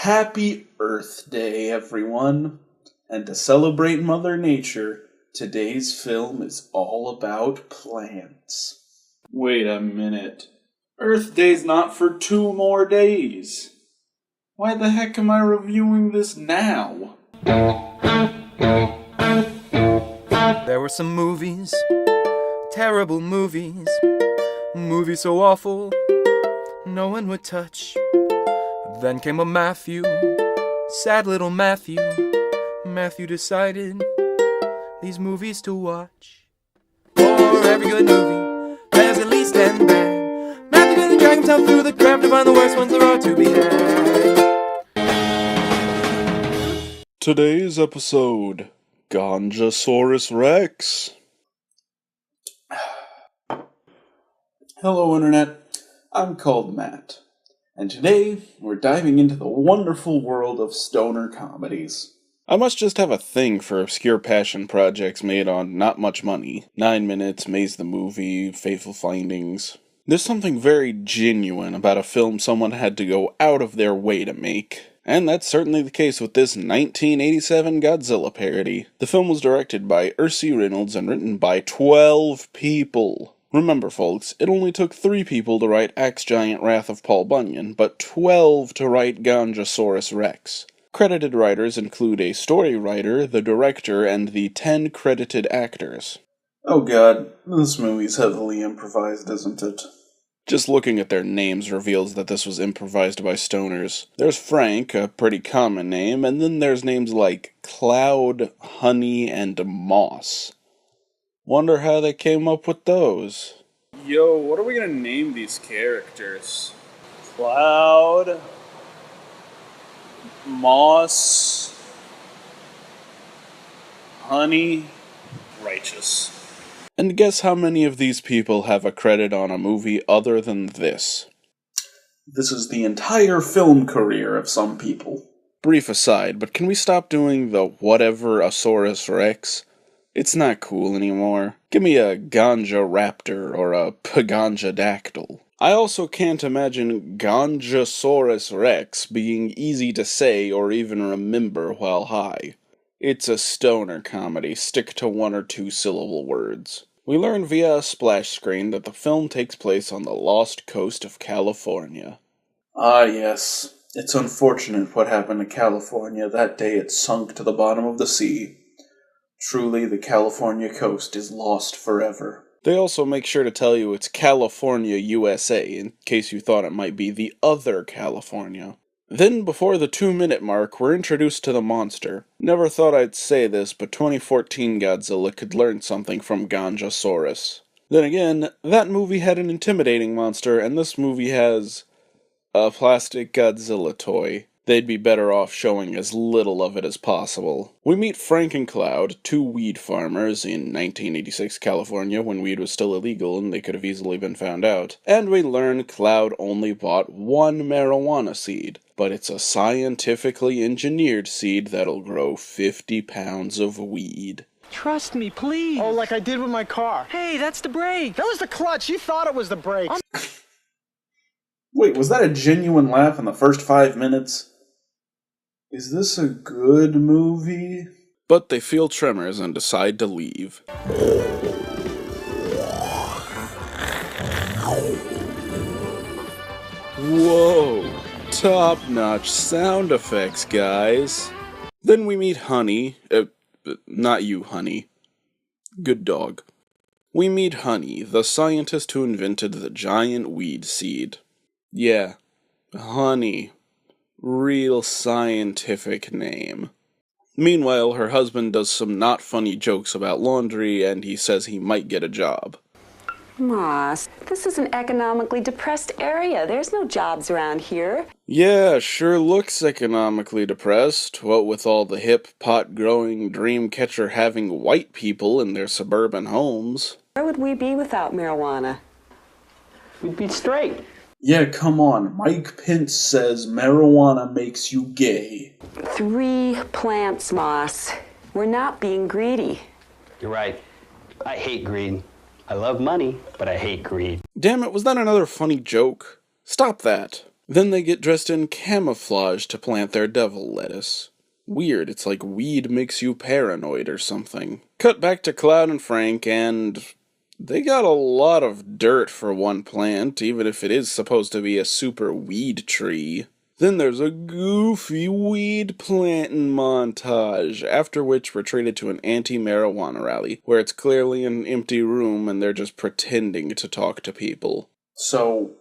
Happy Earth Day, everyone! And to celebrate Mother Nature, today's film is all about plants. Wait a minute. Earth Day's not for 2 more days. Why the heck am I reviewing this now? There were some movies, terrible movies, movies so awful, no one would touch. Then came a Matthew, sad little Matthew. Matthew decided these movies to watch. For every good movie, there's at least 10 bad. Matthew had to drag himself through the crap to find the worst ones there are to be had. Today's episode, Ganjasaurus Rex. Hello, Internet. I'm called Matt. And today, we're diving into the wonderful world of stoner comedies. I must just have a thing for obscure passion projects made on not much money. 9 Minutes, Maze the Movie, Fateful Findings. There's something very genuine about a film someone had to go out of their way to make. And that's certainly the case with this 1987 Godzilla parody. The film was directed by Ursi Reynolds and written by 12 people. Remember, folks, it only took 3 people to write Axe Giant Wrath of Paul Bunyan, but 12 to write Ganjasaurus Rex. Credited writers include a story writer, the director, and the 10 credited actors. Oh god, this movie's heavily improvised, isn't it? Just looking at their names reveals that this was improvised by stoners. There's Frank, a pretty common name, and then there's names like Cloud, Honey, and Moss. Wonder how they came up with those. Yo, what are we gonna name these characters? Cloud, Moss, Honey, Righteous. And guess how many of these people have a credit on a movie other than this? This is the entire film career of some people. Brief aside, but can we stop doing the whatever-asaurus Rex? It's not cool anymore. Give me a Ganja Raptor or a Paganja Dactyl. I also can't imagine Ganjasaurus Rex being easy to say or even remember while high. It's a stoner comedy, stick to 1 or 2 syllable words. We learn via a splash screen that the film takes place on the lost coast of California. Ah yes, it's unfortunate what happened to California that day it sunk to the bottom of the sea. Truly, the California coast is lost forever. They also make sure to tell you it's California, USA, in case you thought it might be the other California. Then, before the 2-minute mark, we're introduced to the monster. Never thought I'd say this, but 2014 Godzilla could learn something from Ganjasaurus. Then again, that movie had an intimidating monster, and this movie has a plastic Godzilla toy. They'd be better off showing as little of it as possible. We meet Frank and Cloud, 2 weed farmers in 1986 California when weed was still illegal and they could have easily been found out. And we learn Cloud only bought 1 marijuana seed, but it's a scientifically engineered seed that'll grow 50 pounds of weed. Trust me, please. Oh, like I did with my car. Hey, that's the brake. That was the clutch. You thought it was the brake. Wait, was that a genuine laugh in the first 5 minutes? Is this a good movie? But they feel tremors and decide to leave. Whoa! Top-notch sound effects, guys. Then we meet Honey. Not you, Honey. Good dog. We meet Honey, the scientist who invented the giant weed seed. Yeah, Honey. Real scientific name. Meanwhile, her husband does some not funny jokes about laundry, and he says he might get a job. Moss, this is an economically depressed area. There's no jobs around here. Yeah, sure looks economically depressed, what with all the hip, pot-growing, dream-catcher-having white people in their suburban homes. Where would we be without marijuana? We'd be straight. Yeah, come on. Mike Pence says marijuana makes you gay. 3 plants, Moss. We're not being greedy. You're right. I hate greed. I love money, but I hate greed. Damn it, was that another funny joke? Stop that. Then they get dressed in camouflage to plant their devil lettuce. Weird, it's like weed makes you paranoid or something. Cut back to Cloud and Frank, and they got a lot of dirt for one plant, even if it is supposed to be a super weed tree. Then there's a goofy weed planting montage, after which we're treated to an anti-marijuana rally, where it's clearly an empty room and they're just pretending to talk to people. So,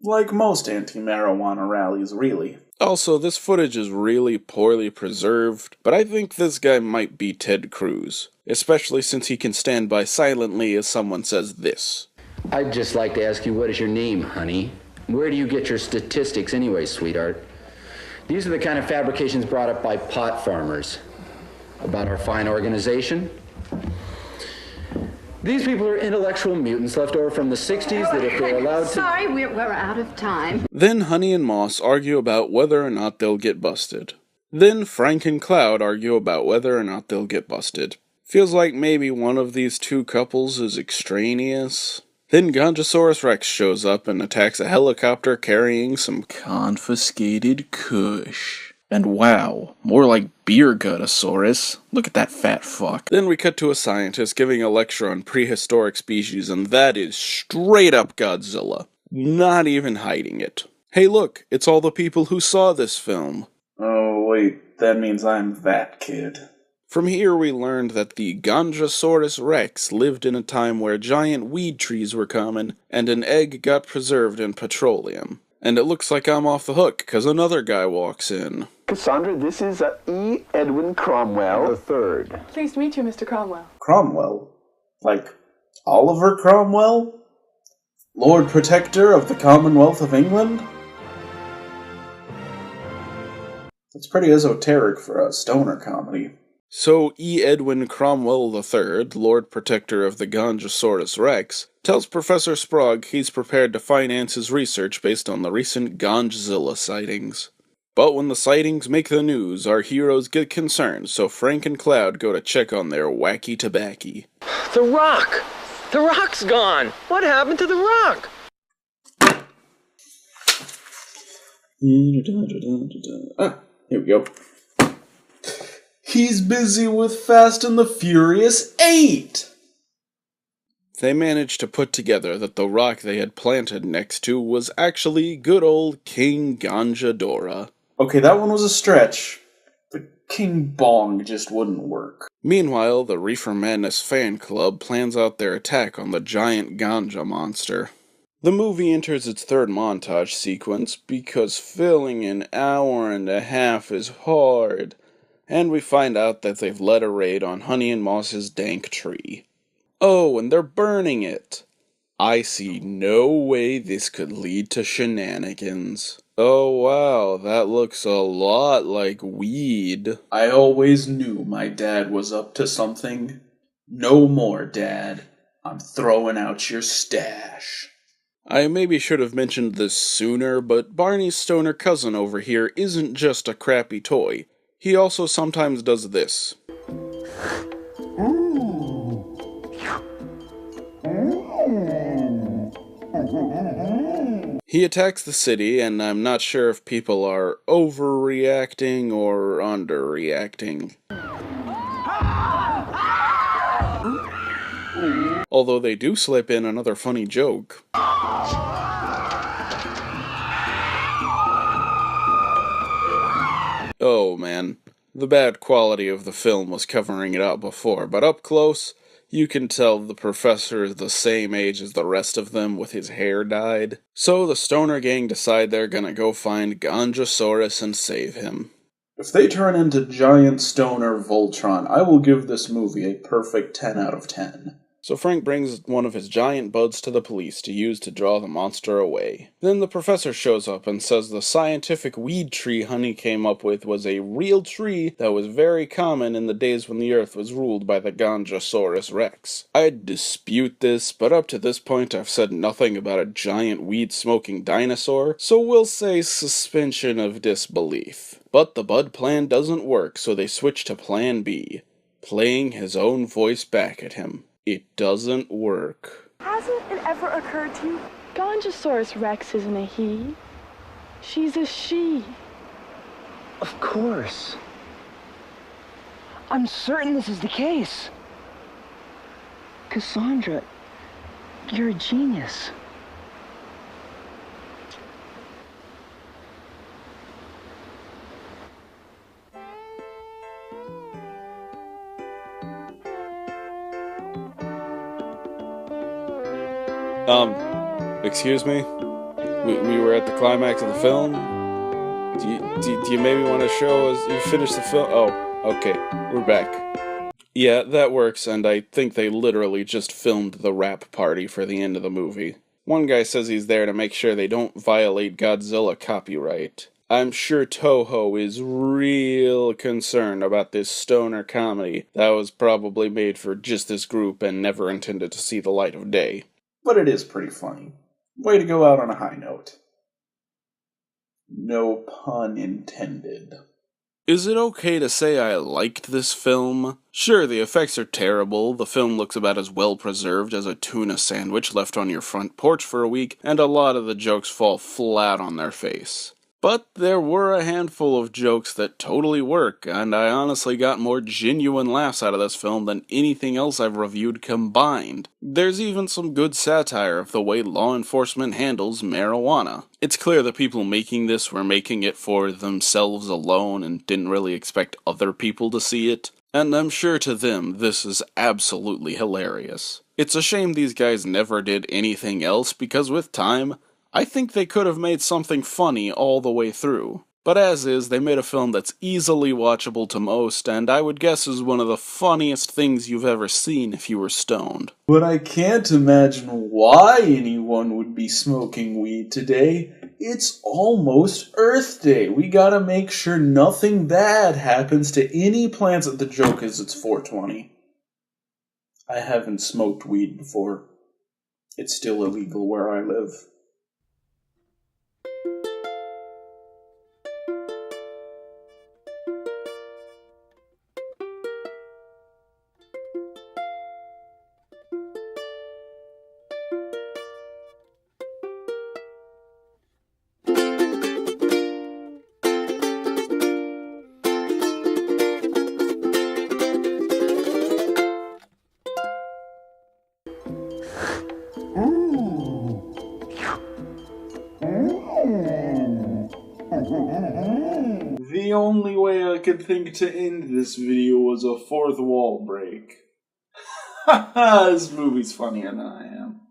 like most anti-marijuana rallies, really. Also, this footage is really poorly preserved, but I think this guy might be Ted Cruz, especially since he can stand by silently as someone says this. I'd just like to ask you, what is your name, honey? Where do you get your statistics anyway, sweetheart? These are the kind of fabrications brought up by pot farmers. About our fine organization? These people are intellectual mutants left over from the 60s that if they're allowed to... Sorry, we're out of time. Then Honey and Moss argue about whether or not they'll get busted. Then Frank and Cloud argue about whether or not they'll get busted. Feels like maybe one of these two couples is extraneous. Then Ganjasaurus Rex shows up and attacks a helicopter carrying some confiscated kush. And wow, more like beer gutosaurus. Look at that fat fuck. Then we cut to a scientist giving a lecture on prehistoric species, and that is straight up Godzilla. Not even hiding it. Hey look, it's all the people who saw this film. Oh wait, that means I'm that kid. From here we learned that the Ganjasaurus Rex lived in a time where giant weed trees were common, and an egg got preserved in petroleum. And it looks like I'm off the hook, because another guy walks in. Cassandra, this is E. Edwin Cromwell III. Pleased to meet you, Mr. Cromwell. Cromwell? Like Oliver Cromwell? Lord Protector of the Commonwealth of England? That's pretty esoteric for a stoner comedy. So E. Edwin Cromwell III, Lord Protector of the Ganjasaurus Rex, tells Professor Sprague he's prepared to finance his research based on the recent Ganjzilla sightings. But when the sightings make the news, our heroes get concerned, so Frank and Cloud go to check on their wacky tobacco. The rock! The rock's gone! What happened to the rock? Ah, here we go. He's busy with Fast and the Furious 8! They managed to put together that the rock they had planted next to was actually good old King Ganjadora. Okay, that one was a stretch. The King Bong just wouldn't work. Meanwhile, the Reefer Madness fan club plans out their attack on the giant ganja monster. The movie enters its third montage sequence because filling an hour and a half is hard. And we find out that they've led a raid on Honey and Moss's dank tree. Oh, and they're burning it. I see no way this could lead to shenanigans. Oh wow, that looks a lot like weed. I always knew my dad was up to something. No more, Dad. I'm throwing out your stash. I maybe should have mentioned this sooner, but Barney's stoner cousin over here isn't just a crappy toy. He also sometimes does this. He attacks the city, and I'm not sure if people are overreacting or underreacting. Although they do slip in another funny joke. Oh man, the bad quality of the film was covering it up before, but up close, you can tell the professor is the same age as the rest of them with his hair dyed. So the stoner gang decide they're gonna go find Ganjasaurus and save him. If they turn into giant stoner Voltron, I will give this movie a perfect 10 out of 10. So Frank brings one of his giant buds to the police to use to draw the monster away. Then the professor shows up and says the scientific weed tree Honey came up with was a real tree that was very common in the days when the Earth was ruled by the Ganjasaurus Rex. I'd dispute this, but up to this point I've said nothing about a giant weed-smoking dinosaur, so we'll say suspension of disbelief. But the bud plan doesn't work, so they switch to plan B, playing his own voice back at him. It doesn't work. Hasn't it ever occurred to you? Ganjasaurus Rex isn't a he. She's a she. Of course. I'm certain this is the case. Cassandra, you're a genius. Excuse me? We were at the climax of the film? Do you maybe want to show us you finished the film? Oh, okay, we're back. Yeah, that works, and I think they literally just filmed the rap party for the end of the movie. One guy says he's there to make sure they don't violate Godzilla copyright. I'm sure Toho is real concerned about this stoner comedy that was probably made for just this group and never intended to see the light of day. But it is pretty funny. Way to go out on a high note. No pun intended. Is it okay to say I liked this film? Sure, the effects are terrible, the film looks about as well preserved as a tuna sandwich left on your front porch for a week, and a lot of the jokes fall flat on their face. But there were a handful of jokes that totally work, and I honestly got more genuine laughs out of this film than anything else I've reviewed combined. There's even some good satire of the way law enforcement handles marijuana. It's clear the people making this were making it for themselves alone and didn't really expect other people to see it. And I'm sure to them, this is absolutely hilarious. It's a shame these guys never did anything else, because with time, I think they could have made something funny all the way through. But as is, they made a film that's easily watchable to most, and I would guess is one of the funniest things you've ever seen if you were stoned. But I can't imagine why anyone would be smoking weed today. It's almost Earth Day. We gotta make sure nothing bad happens to any plants. The joke is it's 420. I haven't smoked weed before. It's still illegal where I live. The only way I could think to end this video was a fourth wall break. Haha, this movie's funnier than I am.